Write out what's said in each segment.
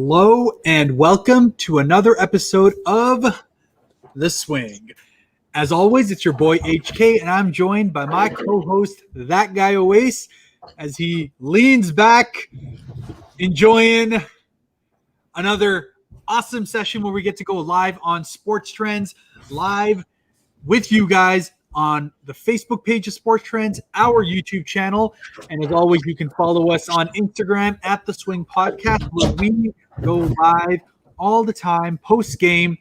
Hello and welcome to another episode of The Swing. As always, it's your boy HK, and I'm joined by my co-host, that guy Owais, as he leans back, enjoying another awesome session where we get to go live on SportsTrends, live with you guys on the Facebook page of SportsTrends, our YouTube channel, and as always, you can follow us on Instagram at The Swing Podcast, where we go live all the time post-game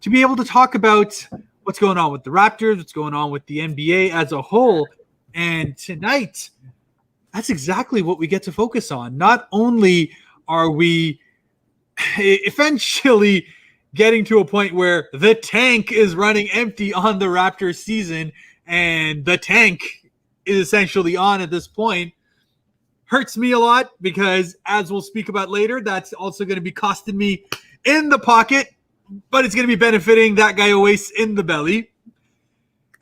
to be able to talk about what's going on with the Raptors, what's going on with the NBA as a whole. And tonight, that's exactly what we get to focus on. Not only are we eventually getting to a point where the tank is running empty on the Raptors season, and the tank is essentially on at this point, hurts me a lot because, as we'll speak about later, that's also going to be costing me in the pocket, but it's going to be benefiting that guy Owais in the belly.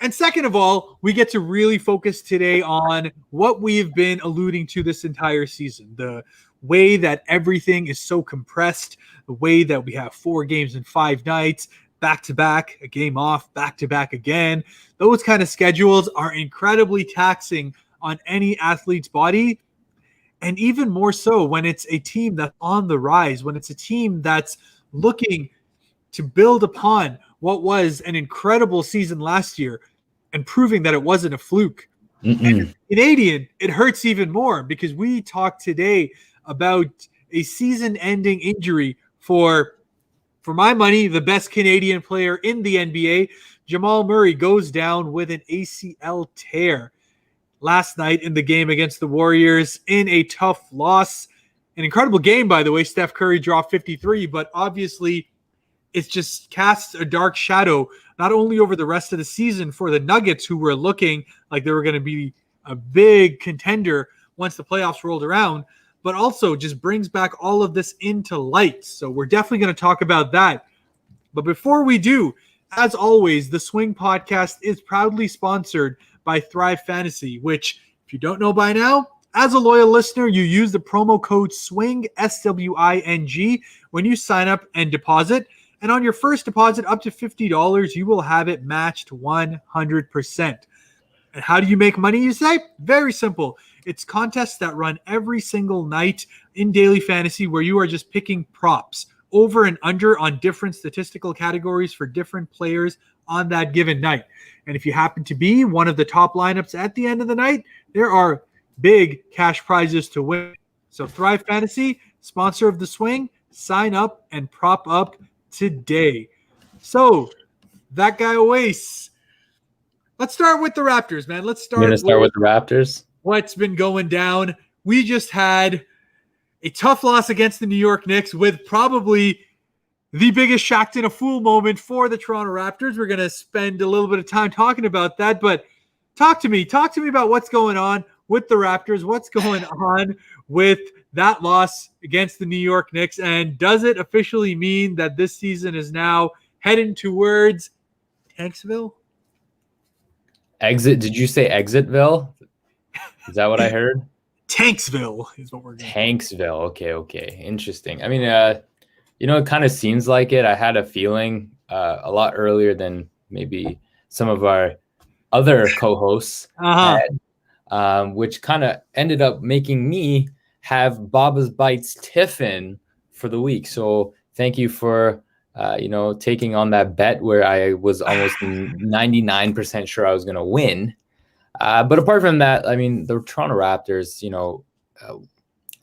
And second of all, we get to really focus today on what we've been alluding to this entire season, the way that everything is so compressed, the way that we have 4 games in 5 nights, back-to-back, a game off, back-to-back again. Those kind of schedules are incredibly taxing on any athlete's body, and even more so when it's a team that's on the rise, when it's a team that's looking to build upon what was an incredible season last year and proving that it wasn't a fluke. And Canadian, it hurts even more because we talked today about a season-ending injury for my money, the best Canadian player in the NBA. Jamal Murray goes down with an ACL tear last night in the game against the Warriors in a tough loss. An incredible game, by the way. Steph Curry dropped 53, but obviously it's just casts a dark shadow not only over the rest of the season for the Nuggets, who were looking like they were going to be a big contender once the playoffs rolled around, but also just brings back all of this into light. So we're definitely going to talk about that. But before we do, as always, the Swing Podcast is proudly sponsored by Thrive Fantasy, which, if you don't know by now, as a loyal listener, you use the promo code SWING, SWING, when you sign up and deposit. And on your first deposit up to $50, you will have it matched 100%. And how do you make money, you say? Very simple. It's contests that run every single night in daily fantasy where you are just picking props over and under on different statistical categories for different players on that given night. And if you happen to be one of the top lineups at the end of the night, there are big cash prizes to win. So Thrive Fantasy, sponsor of The Swing, sign up and prop up today. So that guy Owais, let's start with the Raptors, man. Let's start. You're gonna start with the Raptors. What's been going down? We just had a tough loss against the New York Knicks with probably the biggest Shaqtin a fool moment for the Toronto Raptors. We're going to spend a little bit of time talking about that, but talk to me about what's going on with the Raptors. What's going on with that loss against the New York Knicks? And does it officially mean that this season is now heading towards Tanksville? Exit? Did you say Exitville? Is that what I heard? Tanksville is what we're going to Tanksville. Okay. Interesting. I mean, it kind of seems like it. I had a feeling a lot earlier than maybe some of our other co-hosts had, which kind of ended up making me have Baba's Bites Tiffin for the week. So thank you for taking on that bet where I was almost 99% sure I was going to win. But apart from that, I mean, the Toronto Raptors,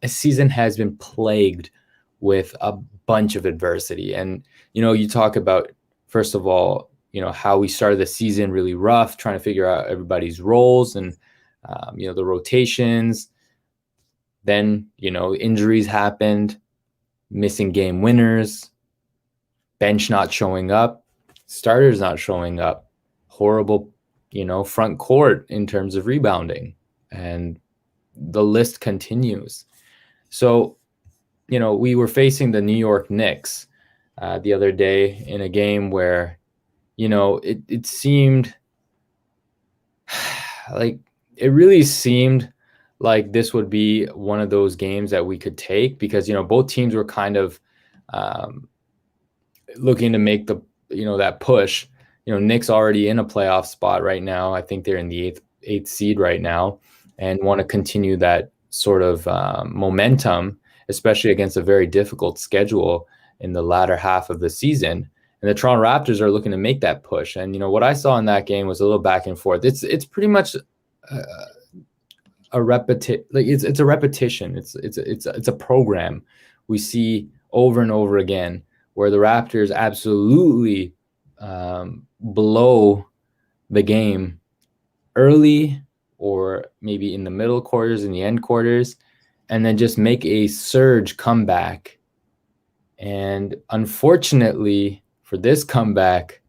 a season has been plagued with a bunch of adversity. And, you talk about, first of all, how we started the season really rough, trying to figure out everybody's roles and, the rotations. Then, injuries happened, missing game winners, bench not showing up, starters not showing up, horrible front court in terms of rebounding, and the list continues. So, we were facing the New York Knicks the other day in a game where, it seemed like it really seemed like this would be one of those games that we could take because, both teams were kind of looking to make that push. Knicks already in a playoff spot right now. I think they're in the eighth seed right now, and want to continue that sort of momentum, especially against a very difficult schedule in the latter half of the season. And the Toronto Raptors are looking to make that push. And what I saw in that game was a little back and forth. It's pretty much a repetition. Like it's a repetition. It's a program we see over and over again, where the Raptors absolutely blow the game early, or maybe in the middle quarters, in the end quarters, and then just make a surge comeback. And unfortunately for this comeback,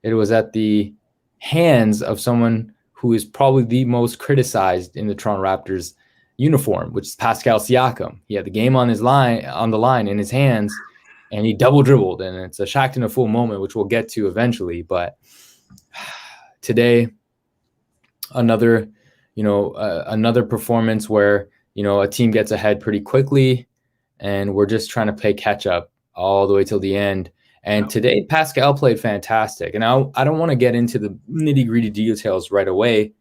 it was at the hands of someone who is probably the most criticized in the Toronto Raptors uniform, which is Pascal Siakam. He had the game on the line in his hands, and he double dribbled, and it's a Shaqtin a full moment, which we'll get to eventually. But today, another performance where a team gets ahead pretty quickly, and we're just trying to play catch up all the way till the end. And today, Pascal played fantastic. And I don't want to get into the nitty gritty details right away,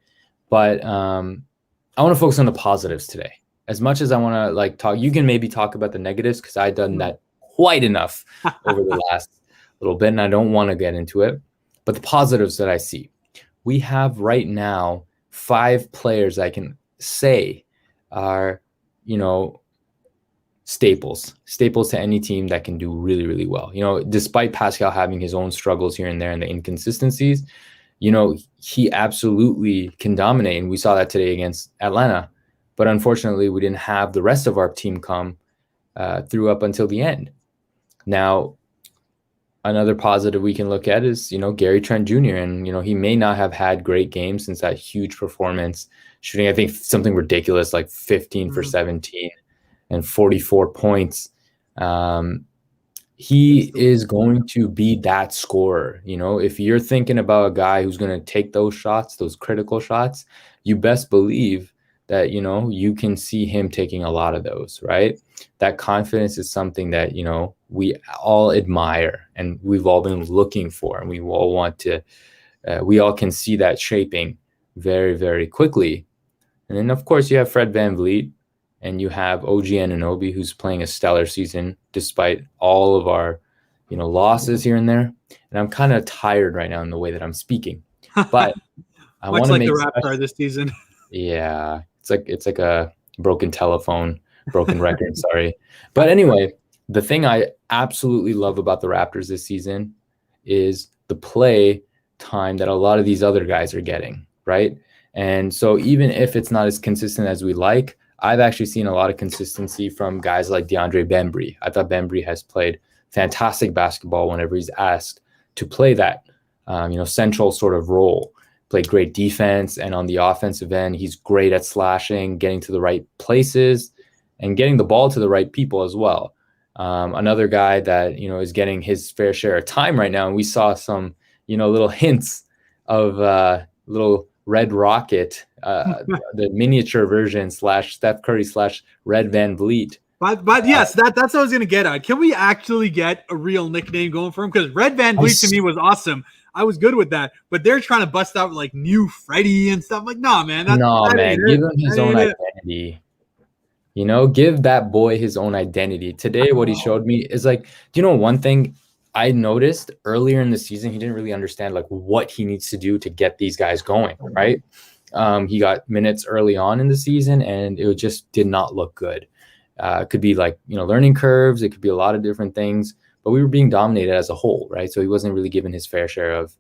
but I want to focus on the positives today. As much as I want to talk, you can maybe talk about the negatives, because I've done that quite enough over the last little bit, and I don't want to get into it. But the positives that I see, we have right now 5 players I can say are, staples to any team that can do really, really well. Despite Pascal having his own struggles here and there and the inconsistencies, he absolutely can dominate. And we saw that today against Atlanta. But unfortunately, we didn't have the rest of our team come through up until the end. Now, another positive we can look at is, Gary Trent Jr. And, he may not have had great games since that huge performance, shooting, I think, something ridiculous, like 15 for 17 and 44 points. He is going to be that scorer. If you're thinking about a guy who's going to take those shots, those critical shots, you best believe that, you can see him taking a lot of those, right? That confidence is something that, we all admire and we've all been looking for, and we all want to, we all can see that shaping very, very quickly. And then, of course, you have Fred VanVleet, and you have OG Anunoby, who's playing a stellar season despite all of our, losses here and there. And I'm kind of tired right now in the way that I'm speaking, but I want to make the Raptors this season. Yeah, it's like a broken telephone, broken record. Sorry, but anyway, the thing I absolutely love about the Raptors this season is the play time that a lot of these other guys are getting, right? And so even if it's not as consistent as we like, I've actually seen a lot of consistency from guys like DeAndre Bembry. I thought Bembry has played fantastic basketball whenever he's asked to play that, central sort of role. Played great defense, and on the offensive end, he's great at slashing, getting to the right places, and getting the ball to the right people as well. Another guy that, is getting his fair share of time right now, and we saw some, little hints of little Red Rocket, the miniature version / Steph Curry / Red VanVleet. But yes, that's what I was going to get at. Can we actually get a real nickname going for him? Because Red VanVleet to me was awesome. I was good with that. But they're trying to bust out like new Freddie and stuff. Like, no, man. Give him his own identity. Give that boy his own identity. Today, what he showed me is one thing I noticed earlier in the season, he didn't really understand what he needs to do to get these guys going, right? He got minutes early on in the season, and it just did not look good. It could be learning curves. It could be a lot of different things, but we were being dominated as a whole, right? So he wasn't really given his fair share of,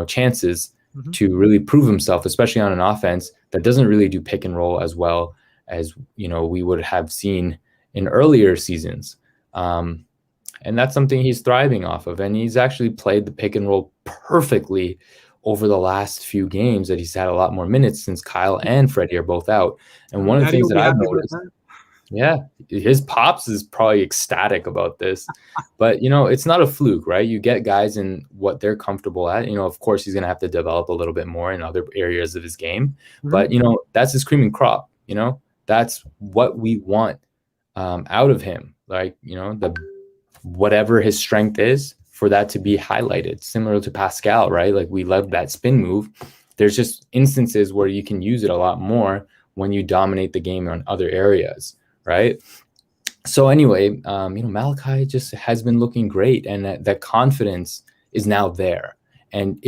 chances to really prove himself, especially on an offense that doesn't really do pick and roll as well as, we would have seen in earlier seasons. And that's something he's thriving off of. And he's actually played the pick and roll perfectly over the last few games that he's had a lot more minutes since Kyle and Freddie are both out. And one of the things that I've noticed, his pops is probably ecstatic about this, but it's not a fluke, right? You get guys in what they're comfortable at. Of course, he's going to have to develop a little bit more in other areas of his game, but that's his cream and crop. That's what we want out of him. The whatever his strength is, for that to be highlighted, similar to Pascal, right? Like, we love that spin move. There's just instances where you can use it a lot more when you dominate the game on other areas, right? So anyway, Malachi just has been looking great, and that confidence is now there. And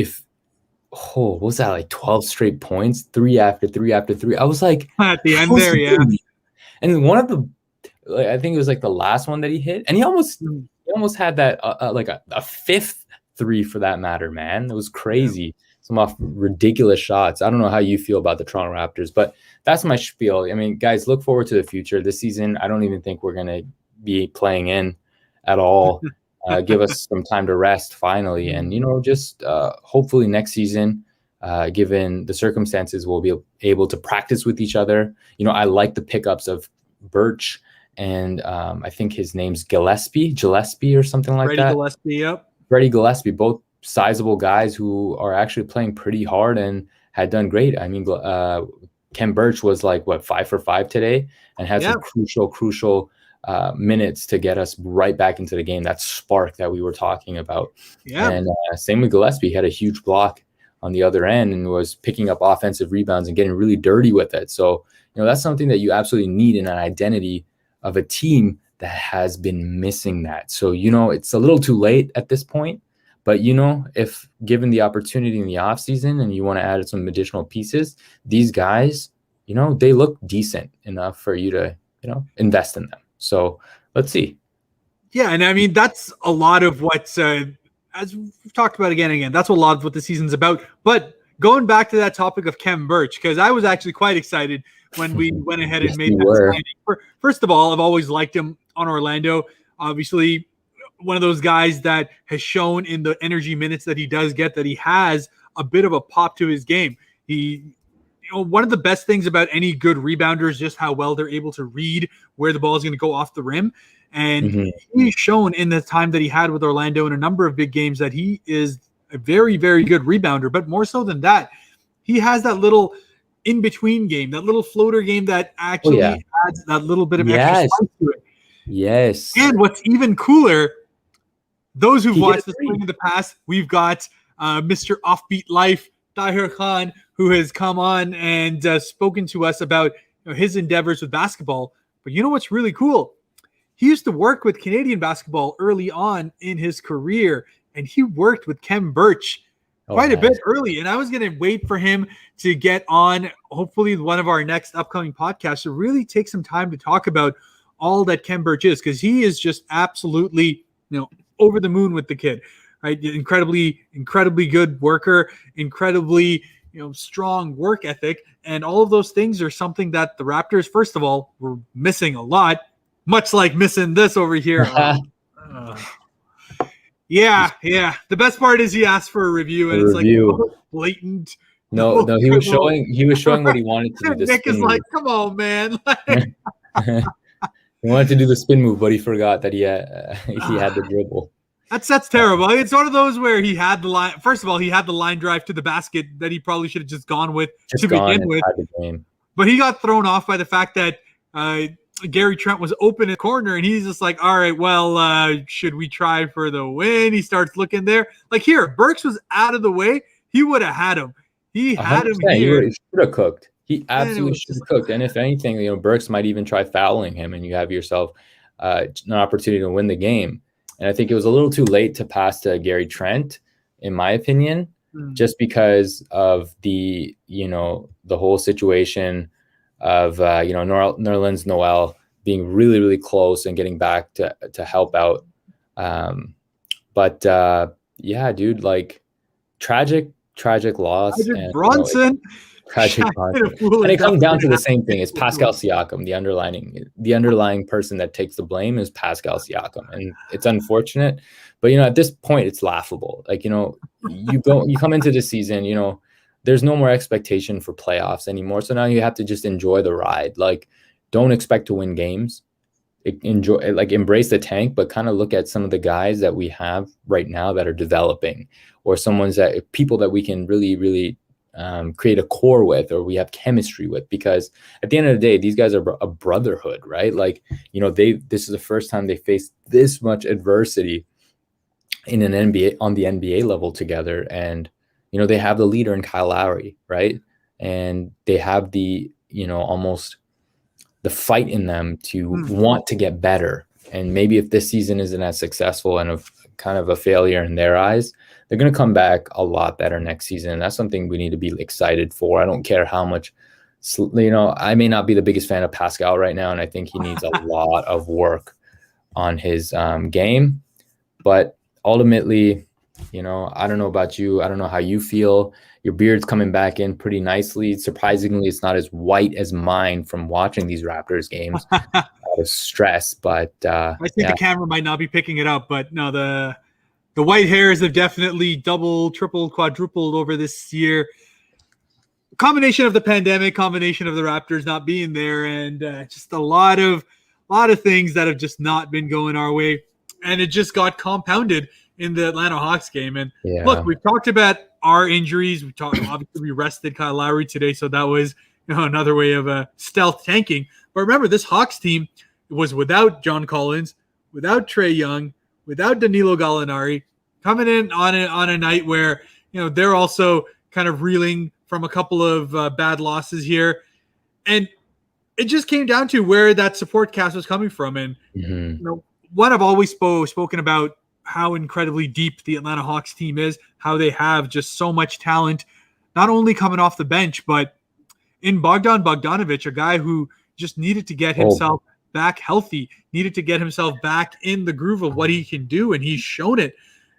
what was that, like 12 straight points, 3 after 3 after 3? I was like, at the end there, yeah. And one of the, I think it was like the last one that he hit, and he almost had that like a fifth 3 for that matter, man. It was crazy. Yeah. Some off ridiculous shots. I don't know how you feel about the Toronto Raptors, but that's my spiel. I mean, guys, look forward to the future. This season, I don't even think we're going to be playing in at all. Give us some time to rest finally. And, just hopefully next season, given the circumstances, we'll be able to practice with each other. I like the pickups of Birch and I think his name's Gillespie or something like that. Gillespie, yep. Freddie Gillespie, both sizable guys who are actually playing pretty hard and had done great. I mean, Ken Birch was like 5 for 5 today and had some crucial minutes to get us right back into the game. That spark that we were talking about. Yeah. And same with Gillespie. He had a huge block on the other end and was picking up offensive rebounds and getting really dirty with it. So, that's something that you absolutely need in an identity of a team that has been missing that. So, it's a little too late at this point. But, if given the opportunity in the offseason and you want to add some additional pieces, these guys, they look decent enough for you to, invest in them. So let's see. Yeah. And I mean, that's a lot of what's, as we've talked about again and again, that's a lot of what the season's about. But going back to that topic of Ken Birch, because I was actually quite excited when we went ahead and made that signing. First of all, I've always liked him on Orlando. Obviously, one of those guys that has shown in the energy minutes that he does get that he has a bit of a pop to his game. One of the best things about any good rebounder is just how well they're able to read where the ball is going to go off the rim. And he's shown in the time that he had with Orlando in a number of big games that he is a very, very good rebounder. But more so than that, he has that little in-between game, that little floater game that actually adds that little bit of extra spice to it. Yes. And what's even cooler, those who've watched the spring in the past, we've got Mr. Offbeat Life, Tahir Khan, who has come on and spoken to us about his endeavors with basketball. But you know what's really cool? He used to work with Canadian basketball early on in his career, and he worked with Ken Birch quite a bit early. And I was going to wait for him to get on, hopefully one of our next upcoming podcasts, to really take some time to talk about all that Ken Birch is, because he is just absolutely, over the moon with the kid, right? Incredibly good worker, incredibly, strong work ethic. And all of those things are something that the Raptors, first of all, were missing a lot, much like missing this over here. Yeah. The best part is he asked for a review, and like blatant. No, he was showing what he wanted to do. Nick is like, come on, man. He wanted to do the spin move, but he forgot that he had the dribble. That's terrible. It's one of those where he had the line. First of all, he had the line drive to the basket that he probably should have just gone with to begin with. But he got thrown off by the fact that Gary Trent was open in the corner, and he's just like, all right, well, should we try for the win? He starts looking there. Like here, Burks was out of the way. He would have had him. He had him here. He should have cooked. He absolutely should have cooked. And if anything, Burks might even try fouling him, and you have yourself an opportunity to win the game. And I think it was a little too late to pass to Gary Trent, in my opinion, just because of the whole situation of, Nerlens Noel being really, really close and getting back to help out. But dude, like tragic loss. And, Bronson. Tragic Bronson. And it comes down to the same thing. It's Pascal Siakam. The underlying person that takes the blame is Pascal Siakam. And it's unfortunate, but at this point it's laughable. Like, you come into the season, there's no more expectation for playoffs anymore. So now you have to just enjoy the ride. Like, don't expect to win games. Embrace the tank, but kind of look at some of the guys that we have right now that are developing, or people that we can really, really create a core with, or we have chemistry with, because at the end of the day, these guys are a brotherhood, right? Like, this is the first time they faced this much adversity in an NBA on the NBA level together. And, they have the leader in Kyle Lowry, right? And they have the, almost the fight in them to want to get better. And maybe if this season isn't as successful and kind of a failure in their eyes, they're going to come back a lot better next season. And that's something we need to be excited for. I don't care how much, I may not be the biggest fan of Pascal right now, and I think he needs a lot of work on his game. But ultimately, I don't know about you. I don't know how you feel. Your beard's coming back in pretty nicely. Surprisingly, it's not as white as mine from watching these Raptors games out of stress. But I think the camera might not be picking it up. But no, the white hairs have definitely doubled, tripled, quadrupled over this year. Combination of the pandemic, combination of the Raptors not being there, and just a lot of things that have just not been going our way. And it just got compounded in the Atlanta Hawks game. And look, we've talked about our injuries. Obviously we rested Kyle Lowry today, so that was another way of stealth tanking. But remember, this Hawks team was without John Collins, without Trae Young, without Danilo Gallinari, coming in on a night where they're also kind of reeling from a couple of bad losses here. And it just came down to where that support cast was coming from. And one, I've always spoken about how incredibly deep the Atlanta Hawks team is, how they have just so much talent, not only coming off the bench, but in Bogdan Bogdanovic, a guy who just needed to get himself back healthy, needed to get himself back in the groove of what he can do. And he's shown it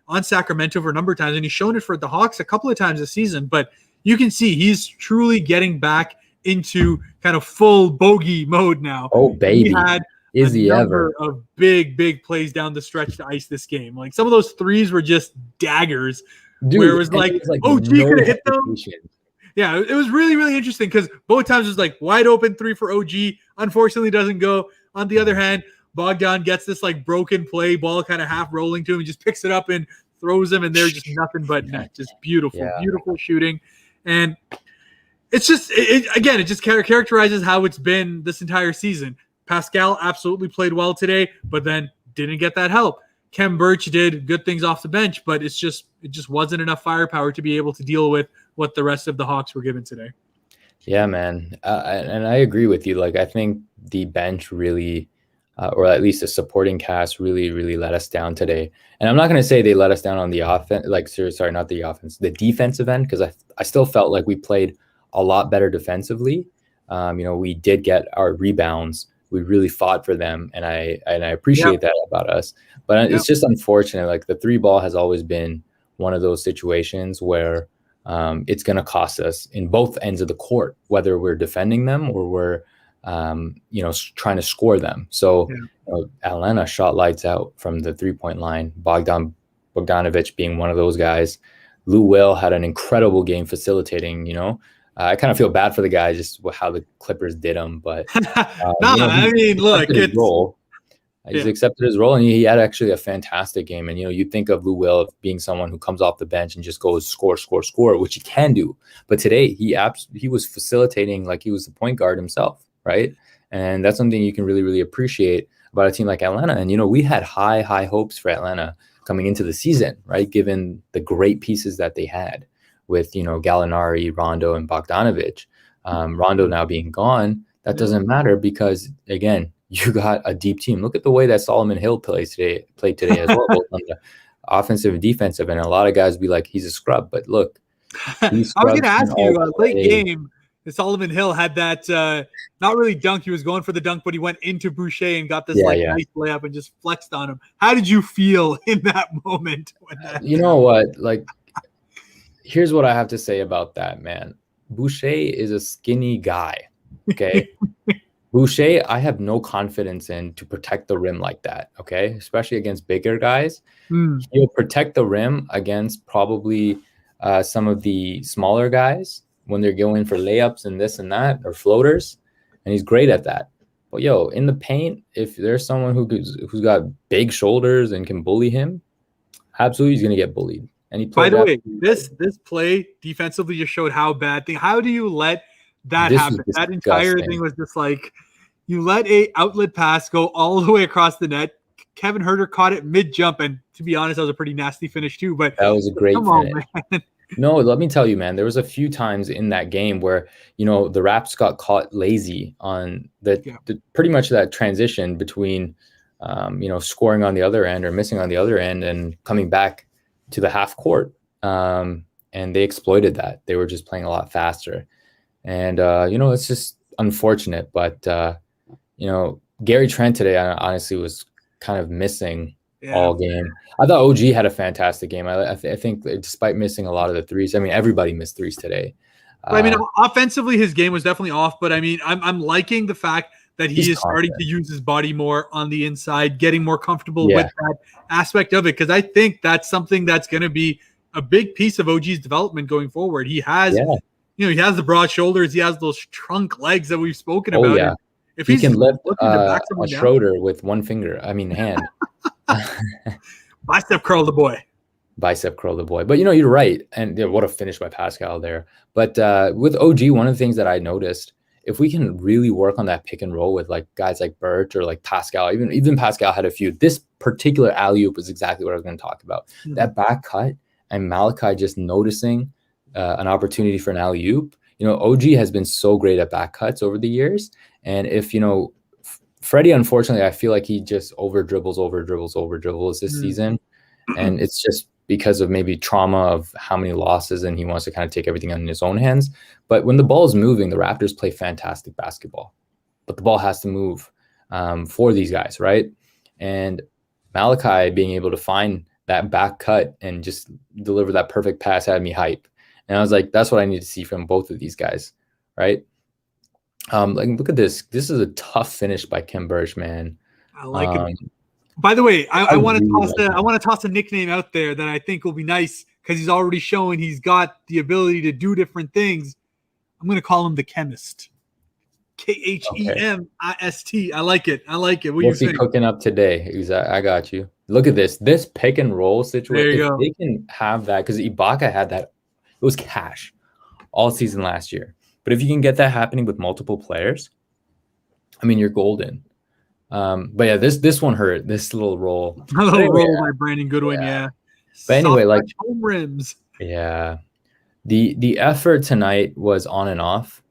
on Sacramento for a number of times, and he's shown it for the Hawks a couple of times this season. But you can see he's truly getting back into kind of full bogey mode now. Oh, baby. He had Is he ever of big plays down the stretch to ice this game. Like some of those threes were just daggers. Dude, where it was like OG could have hit them. Yeah, it was really interesting because both times it was like wide open three for OG. Unfortunately, doesn't go. On the other hand, Bogdan gets this like broken play, ball kind of half rolling to him. He just picks it up and throws him, and they're just nothing but net. Just beautiful shooting. And it's just, it just characterizes how it's been this entire season. Pascal absolutely played well today, but then didn't get that help. Kem Birch did good things off the bench, but it just wasn't enough firepower to be able to deal with what the rest of the Hawks were given today. Yeah, man. And I agree with you. Like, I think the bench really, or at least the supporting cast really let us down today. And I'm not going to say they let us down on the offense, sorry, not the offense, the defensive end, because I still felt like we played a lot better defensively. We did get our rebounds. We really fought for them, and I appreciate that about us. But it's just unfortunate. Like, the three ball has always been one of those situations where it's going to cost us in both ends of the court, whether we're defending them or we're trying to score them. So Atlanta shot lights out from the 3-point line. Bogdanovic being one of those guys. Lou Will had an incredible game facilitating. I kind of feel bad for the guy, just how the Clippers did him. But look, he's accepted his role, and he had actually a fantastic game. And you think of Lou Will being someone who comes off the bench and just goes score, which he can do. But today he was facilitating like he was the point guard himself, right? And that's something you can really appreciate about a team like Atlanta. And we had high hopes for Atlanta coming into the season, right? Given the great pieces that they had with Gallinari, Rondo, and Bogdanovic. Rondo now being gone, that doesn't matter because, again, you got a deep team. Look at the way that Solomon Hill played today as well, both on the offensive and defensive. And a lot of guys be like, he's a scrub. But look, I was going to ask you, late game, Solomon Hill had that not really dunk. He was going for the dunk, but he went into Boucher and got this nice layup and just flexed on him. How did you feel in that moment? You know what? Like, here's what I have to say about that, man. Boucher is a skinny guy, okay? Boucher, I have no confidence in to protect the rim like that, okay? Especially against bigger guys. He'll protect the rim against probably some of the smaller guys when they're going for layups and this and that, or floaters, and he's great at that. But, in the paint, if there's someone who's got big shoulders and can bully him, absolutely he's going to get bullied. and he played. By the way, this play defensively just showed how bad thing. How do you let that happen? That entire thing was just like you let a outlet pass go all the way across the net. Kevin Huerter caught it mid jump, and to be honest, that was a pretty nasty finish too. But that was a great finish. On, no, let me tell you, man, there was a few times in that game where, the Raps got caught lazy on the pretty much that transition between, scoring on the other end or missing on the other end and coming back to the half court. And they exploited that. They were just playing a lot faster. And, it's just unfortunate. But, Gary Trent today, honestly, was kind of missing all game. I thought OG had a fantastic game. I think despite missing a lot of the threes, I mean, everybody missed threes today. Offensively, his game was definitely off, but I mean, I'm liking the fact that he is starting to use his body more on the inside, getting more comfortable with that aspect of it. Because I think that's something that's going to be a big piece of OG's development going forward. He has, he has the broad shoulders, he has those trunk legs that we've spoken about. Yeah. If he can lift a Schroeder with one finger, hand. Bicep curl the boy. But you're right. And what a finish by Pascal there. But with OG, one of the things that I noticed, if we can really work on that pick and roll with like guys like Bert or like Pascal, even Pascal had a few. This particular alley-oop was exactly what I was going to talk about. Mm-hmm. That back cut and Malachi just noticing an opportunity for an alley-oop. OG has been so great at back cuts over the years. And if, Freddie, unfortunately, I feel like he just over dribbles this season. And it's just because of maybe trauma of how many losses and he wants to kind of take everything in his own hands. But when the ball is moving, the Raptors play fantastic basketball. But the ball has to move for these guys, right? And Malachi being able to find that back cut and just deliver that perfect pass had me hype. And I was like, that's what I need to see from both of these guys, right? Look at this. This is a tough finish by Kim Birch, man. I like it. By the way, I want to toss a nickname out there that I think will be nice because he's already showing he's got the ability to do different things. I'm going to call him the Chemist. Khemist. I like it. What's he cooking up today? I got you. Look at this. This pick and roll situation. There you go. They can have that because Ibaka had that. It was cash all season last year. But if you can get that happening with multiple players, you're golden. But yeah, this one hurt. This little roll. Roll by Brandon Goodwin, yeah. But anyway, home rims. Yeah. The effort tonight was on and off.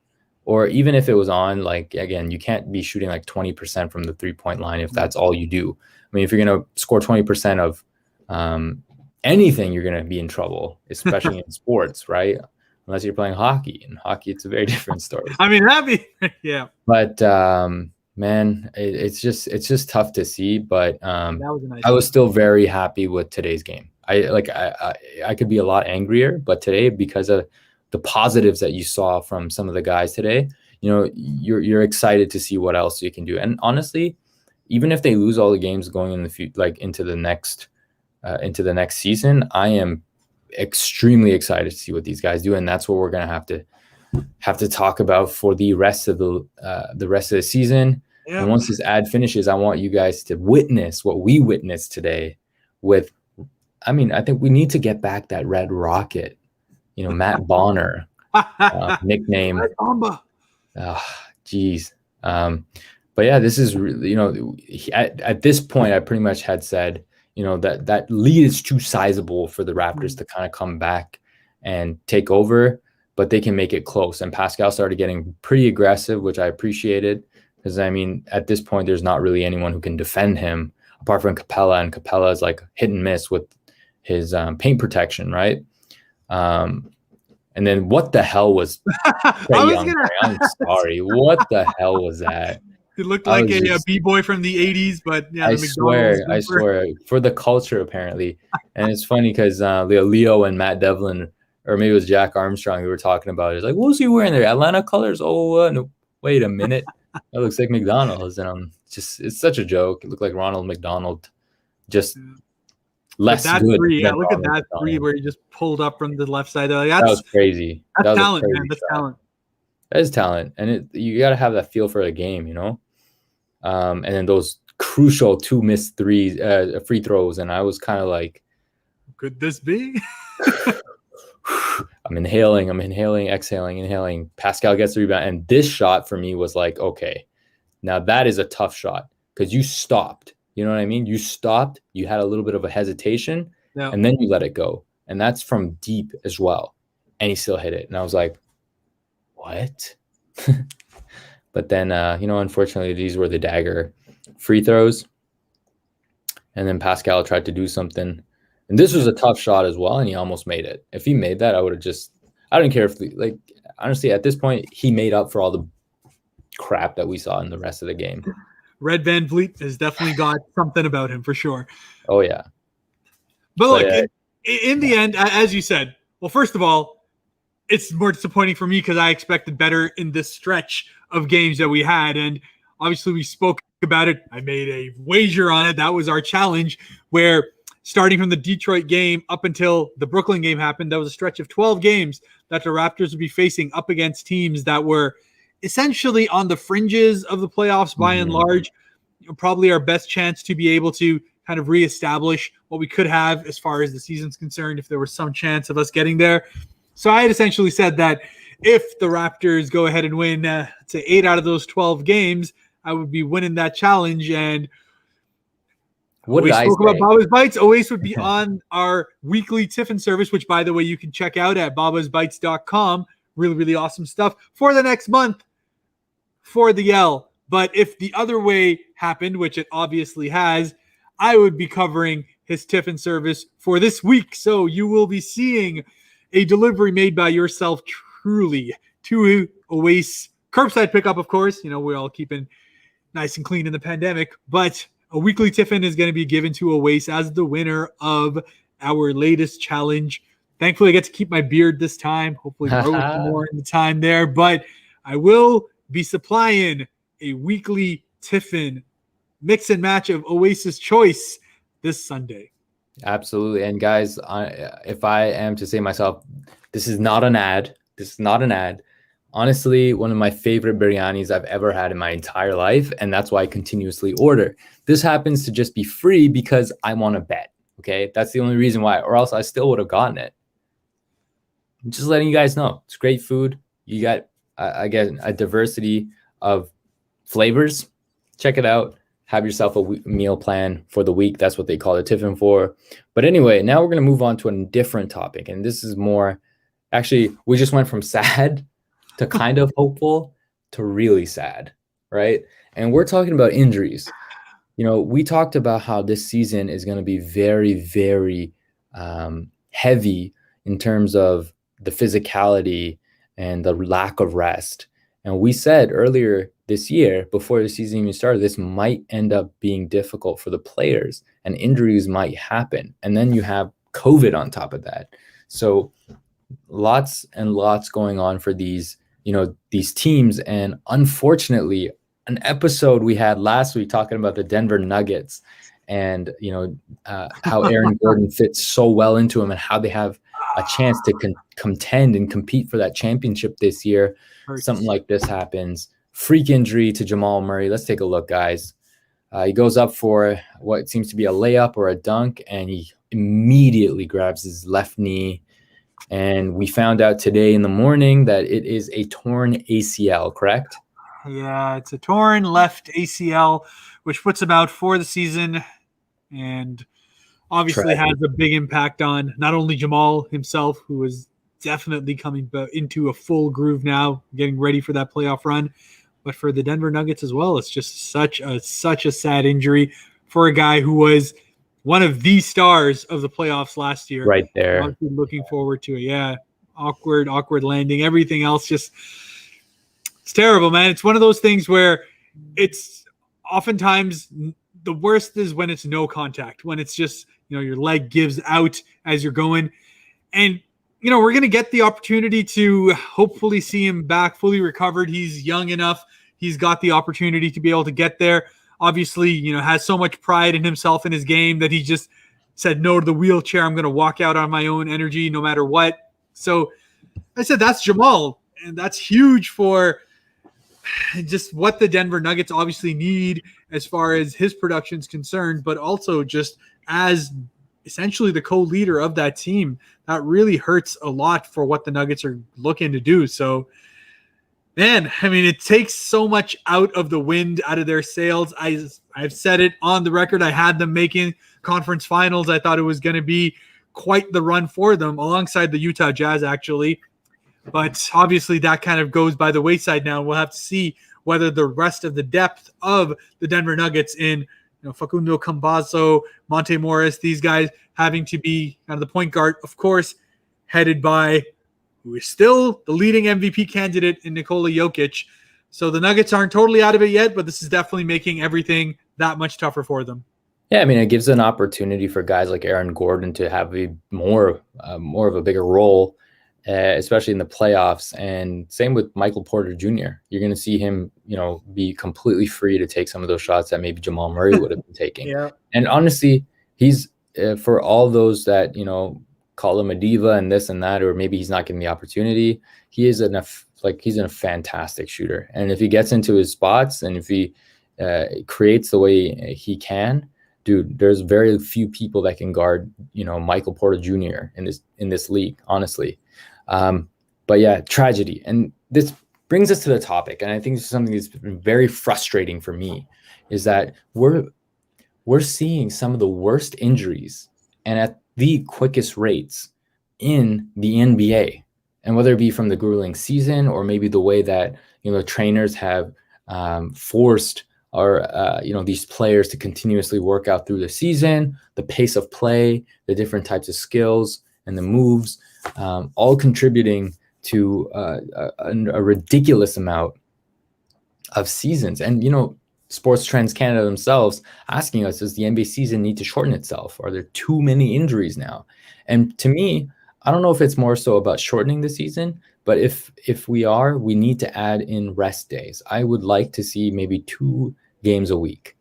Or even if it was on, again, you can't be shooting 20% from the 3-point line if that's all you do. If you're going to score 20% of anything, you're going to be in trouble, especially in sports, right? Unless you're playing hockey. In hockey, it's a very different story. Yeah. But man, it's just tough to see. But I was still very happy with today's game. I could be a lot angrier, but today, because of the positives that you saw from some of the guys today, you're excited to see what else you can do. And honestly, even if they lose all the games going in the future, into the next season, I am extremely excited to see what these guys do, and that's what we're gonna have to talk about for the rest of the season. Yeah. And once this ad finishes, I want you guys to witness what we witnessed today. I think we need to get back that Red Rocket, Matt Bonner nickname. Geez. But yeah, this is really, at this point, I pretty much had said, that lead is too sizable for the Raptors to kind of come back and take over, but they can make it close. And Pascal started getting pretty aggressive, which I appreciated because, at this point, there's not really anyone who can defend him apart from Capella, and Capella is hit and miss with his paint protection, right? And then what the hell was Trae Young? I'm sorry. What the hell was that? It looked like a b-boy from the 80s, but yeah, I swear, for the culture apparently. And it's funny because Leo and Matt Devlin, or maybe it was Jack Armstrong, who were talking about it. It's what was he wearing there? Atlanta colors? Oh, no, wait a minute. That looks like McDonald's. And it's such a joke. It looked like Ronald McDonald, just less that good. Three, yeah, look at that three where he just pulled up from the left side. That was crazy. That's talent, man. That's talent. That is talent, and you got to have that feel for the game, and then those crucial 2 missed free throws, and I was kind of Could this be? I'm inhaling, exhaling, inhaling. Pascal gets the rebound. And this shot for me was like, okay, now that is a tough shot because you stopped. You know what I mean? You stopped. You had a little bit of a hesitation, and then you let it go. And that's from deep as well. And he still hit it. And I was like, what? But then, unfortunately, these were the dagger free throws. And then Pascal tried to do something. And this was a tough shot as well, and he almost made it. If he made that, I would have I don't care if, honestly, at this point, he made up for all the crap that we saw in the rest of the game. Red Van Vliet has definitely got something about him for sure. Oh, yeah. But look, in the end, as you said, well, first of all, it's more disappointing for me because I expected better in this stretch of games that we had. And obviously we spoke about it. I made a wager on it. That was our challenge, where starting from the Detroit game up until the Brooklyn game happened, that was a stretch of 12 games that the Raptors would be facing up against teams that were essentially on the fringes of the playoffs by and large. Probably our best chance to be able to kind of reestablish what we could have as far as the season's concerned, if there was some chance of us getting there. So I had essentially said that if the Raptors go ahead and win, say 8 out of those 12 games, I would be winning that challenge. And we spoke about Baba's Bites. Owais would be on our weekly Tiffin service, which, by the way, you can check out at babasbites.com. Really, really awesome stuff for the next month for the L. But if the other way happened, which it obviously has, I would be covering his Tiffin service for this week. So you will be seeing a delivery made by yourself truly to Owais. Curbside pickup, of course. We're all keeping nice and clean in the pandemic. But a weekly Tiffin is going to be given to Owais as the winner of our latest challenge. Thankfully, I get to keep my beard this time. Hopefully, grow it more in the time there. But I will be supplying a weekly Tiffin mix and match of Oasis choice this Sunday. Absolutely. And guys, if I am to say myself, this is not an ad. Honestly, one of my favorite biryanis I've ever had in my entire life. And that's why I continuously order. This happens to just be free because I want to bet. Okay. That's the only reason why, or else I still would have gotten it. I'm just letting you guys know. It's great food. You got, again, a diversity of flavors. Check it out. Have yourself a meal plan for the week. That's what they call it Tiffin for. But anyway, now we're going to move on to a different topic. And this is more, actually, we just went from sad to kind of hopeful to really sad, right? And we're talking about injuries. We talked about how this season is going to be very, very heavy in terms of the physicality and the lack of rest. And we said earlier this year, before the season even started, this might end up being difficult for the players and injuries might happen. And then you have COVID on top of that. So lots and lots going on for these teams. And unfortunately, an episode we had last week talking about the Denver Nuggets and, how Aaron Gordon fits so well into him and how they have a chance to contend and compete for that championship this year. Something like this happens. Freak injury to Jamal Murray. Let's take a look, guys. He goes up for what seems to be a layup or a dunk, and he immediately grabs his left knee. And we found out today in the morning that it is a torn ACL, correct? Yeah, it's a torn left ACL, which puts him out for the season and obviously has a big impact on not only Jamal himself, who is definitely coming into a full groove now, getting ready for that playoff run, but for the Denver Nuggets as well. It's just such a sad injury for a guy who was one of the stars of the playoffs last year. Right there. I'm looking forward to it. Yeah. Awkward landing. Everything else it's terrible, man. It's one of those things where it's oftentimes the worst is when it's no contact, when it's just, your leg gives out as you're going. And, we're going to get the opportunity to hopefully see him back fully recovered. He's young enough. He's got the opportunity to be able to get there. Obviously, has so much pride in himself in his game that he just said no to the wheelchair. I'm going to walk out on my own energy no matter what. So I said, that's Jamal. And that's huge for just what the Denver Nuggets obviously need as far as his production is concerned, but also just as essentially the co-leader of that team. That really hurts a lot for what the Nuggets are looking to do. So, man, I mean, it takes so much out of the wind out of their sails. I've said it on the record. I had them making conference finals. I thought it was going to be quite the run for them, alongside the Utah Jazz, actually. But obviously that kind of goes by the wayside now. We'll have to see whether the rest of the depth of the Denver Nuggets in Facundo Campazzo, Monte Morris, these guys having to be kind of the point guard, of course, headed by who is still the leading MVP candidate in Nikola Jokic. So the Nuggets aren't totally out of it yet, but this is definitely making everything that much tougher for them. Yeah, I mean, it gives an opportunity for guys like Aaron Gordon to have a more of a bigger role, especially in the playoffs. And same with Michael Porter Jr. You're going to see him, be completely free to take some of those shots that maybe Jamal Murray would have been taking. Yeah. And honestly, he's for all those that, call him a diva and this and that, or maybe he's not getting the opportunity. He's a fantastic shooter. And if he gets into his spots and if he creates the way he can, dude, there's very few people that can guard, Michael Porter Jr. in this league, honestly. But yeah, tragedy. And this brings us to the topic. And I think this is something that's been very frustrating for me, is that we're seeing some of the worst injuries and at the quickest rates in the NBA. And whether it be from the grueling season or maybe the way that, trainers have forced these players to continuously work out through the season, the pace of play, the different types of skills and the moves, all contributing to a ridiculous amount of seasons. And, SportsTrends Canada themselves asking us, does the NBA season need to shorten itself? Are there too many injuries now? And to me, I don't know if it's more so about shortening the season, but if we need to add in rest days. I would like to see maybe 2 games a week.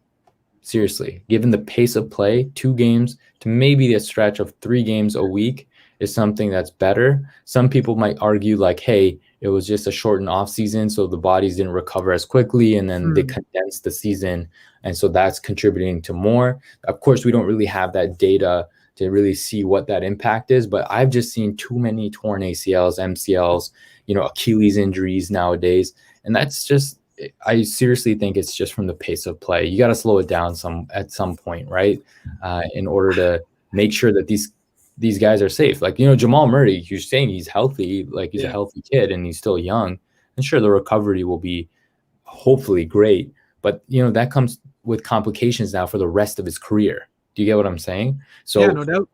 Seriously, given the pace of play, 2 games to maybe a stretch of 3 games a week is something that's better. Some people might argue like, hey, it was just a shortened off season, so the bodies didn't recover as quickly, and then they condensed the season, and so that's contributing to more. Of course, we don't really have that data to really see what that impact is, but I've just seen too many torn ACLs, MCLs, Achilles injuries nowadays, and that's just, I seriously think it's just from the pace of play. You got to slow it down at some point, right? In order to make sure that these guys are safe. Like, Jamal Murray, you're saying he's healthy, like he's a healthy kid and he's still young. And sure, the recovery will be hopefully great, but that comes with complications now for the rest of his career. Do you get what I'm saying? So yeah, no doubt.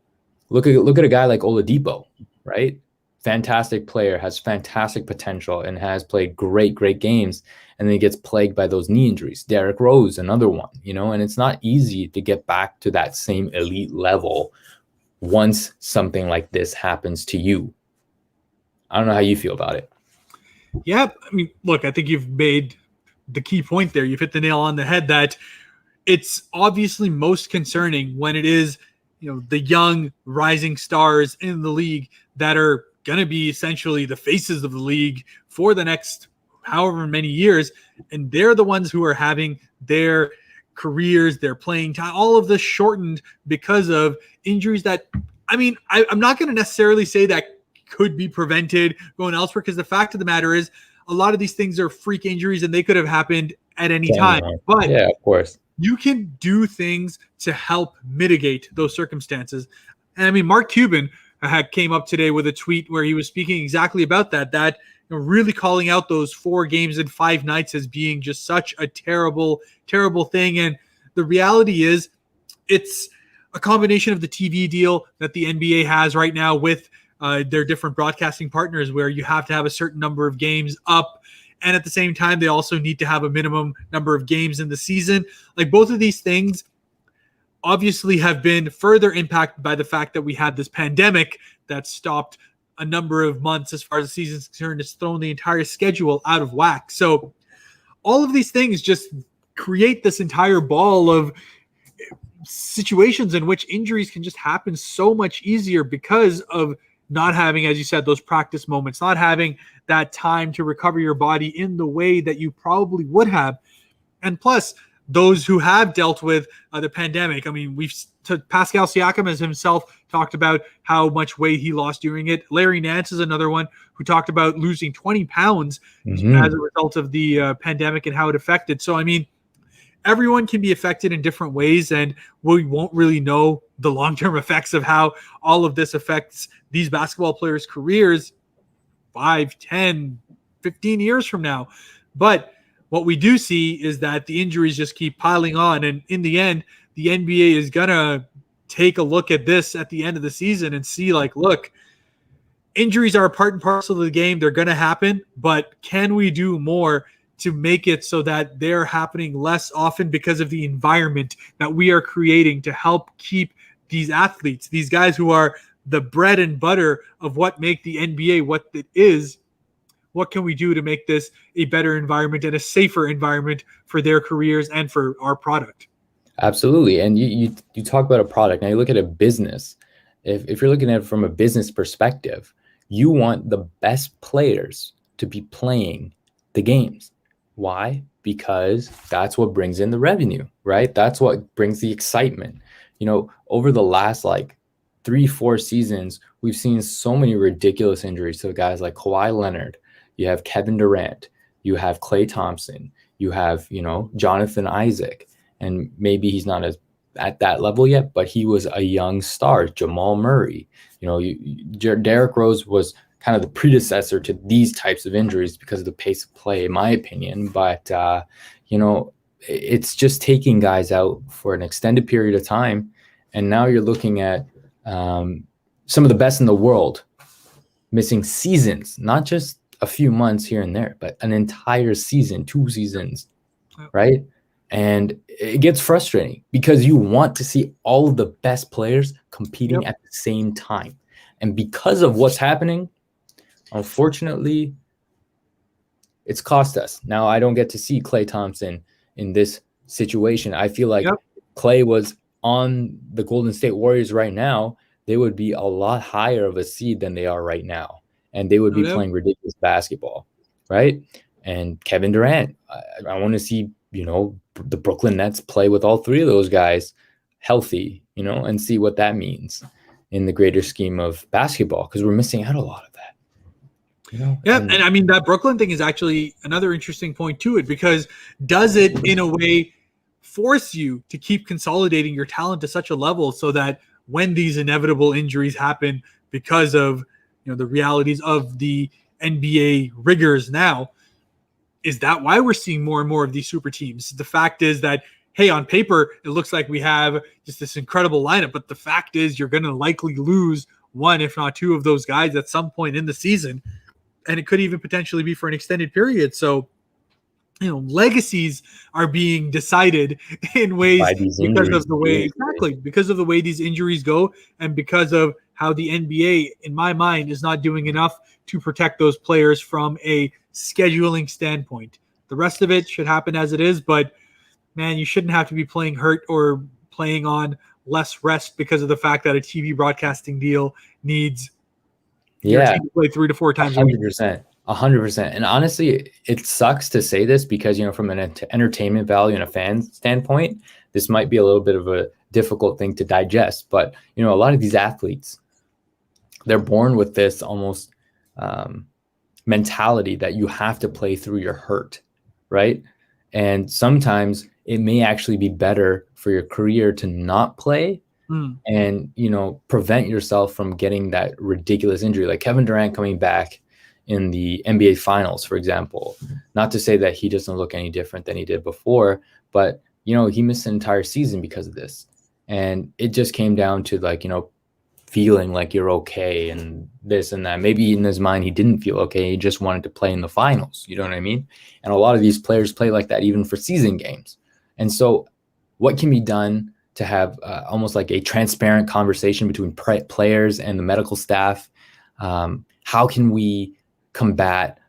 Look at a guy like Oladipo, right? Fantastic player, has fantastic potential and has played great games. And then he gets plagued by those knee injuries. Derrick Rose, another one, and it's not easy to get back to that same elite level once something like this happens to you. I don't know how you feel about it. Yeah, I mean, look, I think you've made the key point there. You've hit the nail on the head that it's obviously most concerning when it is, the young rising stars in the league that are going to be essentially the faces of the league for the next however many years. And they're the ones who are having their careers, their playing time, all of this shortened because of injuries that, I mean, I'm not going to necessarily say that could be prevented going elsewhere, because the fact of the matter is a lot of these things are freak injuries and they could have happened at any time. But yeah, of course, you can do things to help mitigate those circumstances. And I mean, Mark Cuban came up today with a tweet where he was speaking exactly about that really calling out those 4 games in 5 nights as being just such a terrible, terrible thing. And the reality is it's a combination of the TV deal that the NBA has right now with their different broadcasting partners, where you have to have a certain number of games up. And at the same time, they also need to have a minimum number of games in the season. Like, both of these things obviously have been further impacted by the fact that we had this pandemic that stopped a number of months as far as the season's concerned. It's thrown the entire schedule out of whack. So all of these things just create this entire ball of situations in which injuries can just happen so much easier because of not having, as you said, those practice moments, not having that time to recover your body in the way that you probably would have. And plus, those who have dealt with the pandemic. I mean, Pascal Siakam has himself talked about how much weight he lost during it. Larry Nance is another one who talked about losing 20 pounds as a result of the pandemic and how it affected. So, I mean, everyone can be affected in different ways, and we won't really know the long-term effects of how all of this affects these basketball players' careers 5, 10, 15 years from now. But what we do see is that the injuries just keep piling on. And in the end, the NBA is going to take a look at this at the end of the season and see, like, look, injuries are a part and parcel of the game. They're going to happen. But can we do more to make it so that they're happening less often because of the environment that we are creating to help keep these athletes, these guys who are the bread and butter of what make the NBA what it is? What can we do to make this a better environment and a safer environment for their careers and for our product? Absolutely. And you talk about a product. Now you look at a business. If you're looking at it from a business perspective, you want the best players to be playing the games. Why? Because that's what brings in the revenue, right? That's what brings the excitement. You know, over the last 3-4 seasons, we've seen so many ridiculous injuries to guys like Kawhi Leonard. You have Kevin Durant, you have Klay Thompson, you have, Jonathan Isaac, and maybe he's not at that level yet, but he was a young star. Jamal Murray, Derrick Rose was kind of the predecessor to these types of injuries because of the pace of play, in my opinion. But, it's just taking guys out for an extended period of time. And now you're looking at some of the best in the world missing seasons, not just a few months here and there, but an entire season, 2 seasons, right? And it gets frustrating because you want to see all of the best players competing at the same time. And because of what's happening, unfortunately, it's cost us. Now, I don't get to see Klay Thompson in this situation. I feel like Klay was on the Golden State Warriors right now, they would be a lot higher of a seed than they are right now. And they would be playing ridiculous basketball, right? And Kevin Durant, I want to see, the Brooklyn Nets play with all 3 of those guys healthy, and see what that means in the greater scheme of basketball, because we're missing out a lot of that. And I mean, that Brooklyn thing is actually another interesting point to it, because does it in a way force you to keep consolidating your talent to such a level so that when these inevitable injuries happen because of the realities of the NBA rigors now, is that why we're seeing more and more of these super teams? The fact is that, hey, on paper, it looks like we have just this incredible lineup, but the fact is you're going to likely lose 1, if not 2 of those guys at some point in the season, and it could even potentially be for an extended period. So, legacies are being decided in ways because of the way these injuries go, and because of how the NBA, in my mind, is not doing enough to protect those players from a scheduling standpoint. The rest of it should happen as it is, but man, you shouldn't have to be playing hurt or playing on less rest because of the fact that a TV broadcasting deal needs your team to play 3 to 4 times 100%. 100%. And honestly, it sucks to say this because, from an entertainment value and a fan standpoint, this might be a little bit of a difficult thing to digest. But, a lot of these athletes, they're born with this almost mentality that you have to play through your hurt, right? And sometimes it may actually be better for your career to not play and, prevent yourself from getting that ridiculous injury. Like Kevin Durant coming back in the NBA Finals, for example. Not to say that he doesn't look any different than he did before, but, he missed an entire season because of this. And it just came down to feeling like you're okay and this and that. Maybe in his mind, he didn't feel okay. He just wanted to play in the finals. You know what I mean? And a lot of these players play like that even for season games. And so what can be done to have almost like a transparent conversation between players and the medical staff? How can we combat,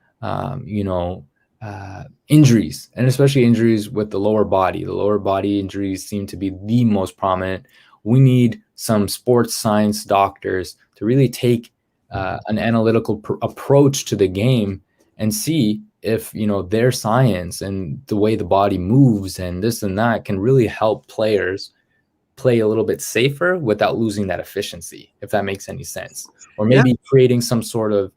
injuries, and especially injuries with the lower body? The lower body injuries seem to be the most prominent. We need some sports science doctors to really take an analytical approach to the game and see, if, you know, their science and the way the body moves and this and that can really help players play a little bit safer without losing that efficiency, if that makes any sense. Or maybe creating some sort of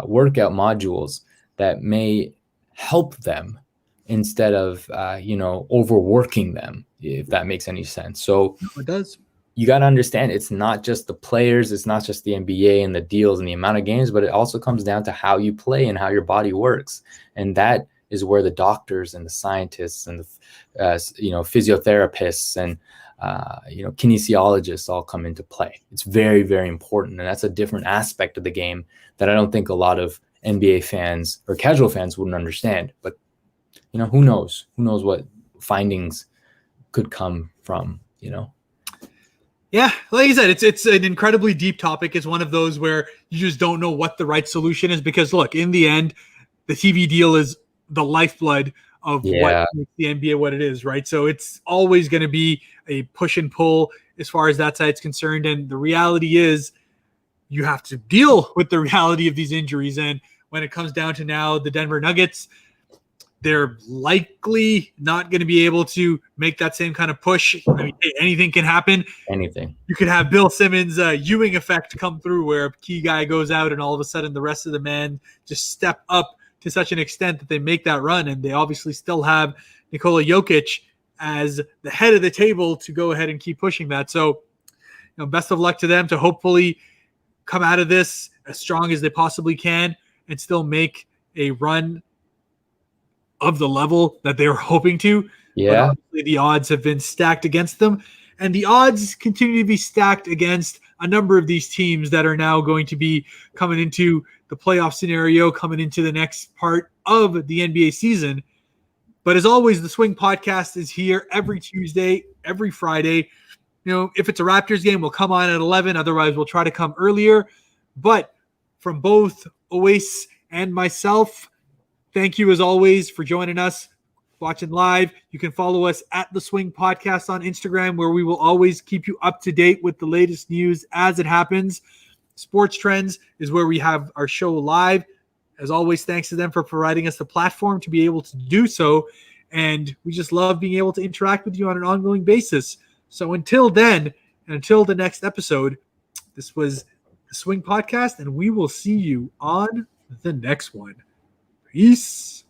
workout modules that may help them instead of, you know, overworking them, if that makes any sense. So it does. You got to understand, it's not just the players, it's not just the NBA and the deals and the amount of games, but it also comes down to how you play and how your body works. And that is where the doctors and the scientists and the, you know, physiotherapists and, you know, kinesiologists all come into play. It's very, very important. And that's a different aspect of the game that I don't think a lot of NBA fans or casual fans wouldn't understand. But, you know, who knows? Who knows what findings could come from, you know? Yeah, like you said, it's an incredibly deep topic. It's one of those where you just don't know what the right solution is because, look, in the end, the TV deal is the lifeblood of what makes the NBA what it is, right? So it's always going to be a push and pull as far as that side's concerned. And the reality is you have to deal with the reality of these injuries. And when it comes down to now the Denver Nuggets, they're likely not going to be able to make that same kind of push. I mean, anything can happen. Anything. You could have Bill Simmons' Ewing effect come through where a key guy goes out and all of a sudden the rest of the men just step up to such an extent that they make that run. And they obviously still have Nikola Jokic as the head of the table to go ahead and keep pushing that. So, you know, best of luck to them to hopefully come out of this as strong as they possibly can and still make a run of the level that they were hoping to. Yeah. But obviously the odds have been stacked against them. And the odds continue to be stacked against a number of these teams that are now going to be coming into the playoff scenario, coming into the next part of the NBA season. But as always, the Swing Podcast is here every Tuesday, every Friday. You know, if it's a Raptors game, we'll come on at 11. Otherwise, we'll try to come earlier. But from both Owais and myself, thank you, as always, for joining us, watching live. You can follow us at The Swing Podcast on Instagram, where we will always keep you up to date with the latest news as it happens. SportsTrends is where we have our show live. As always, thanks to them for providing us the platform to be able to do so. And we just love being able to interact with you on an ongoing basis. So until then, and until the next episode, this was The Swing Podcast, and we will see you on the next one. Peace.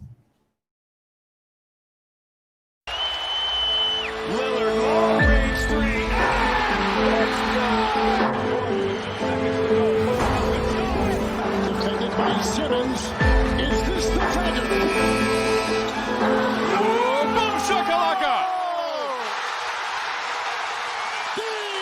Lillard, long-range three. Let's go. Defended by Simmons.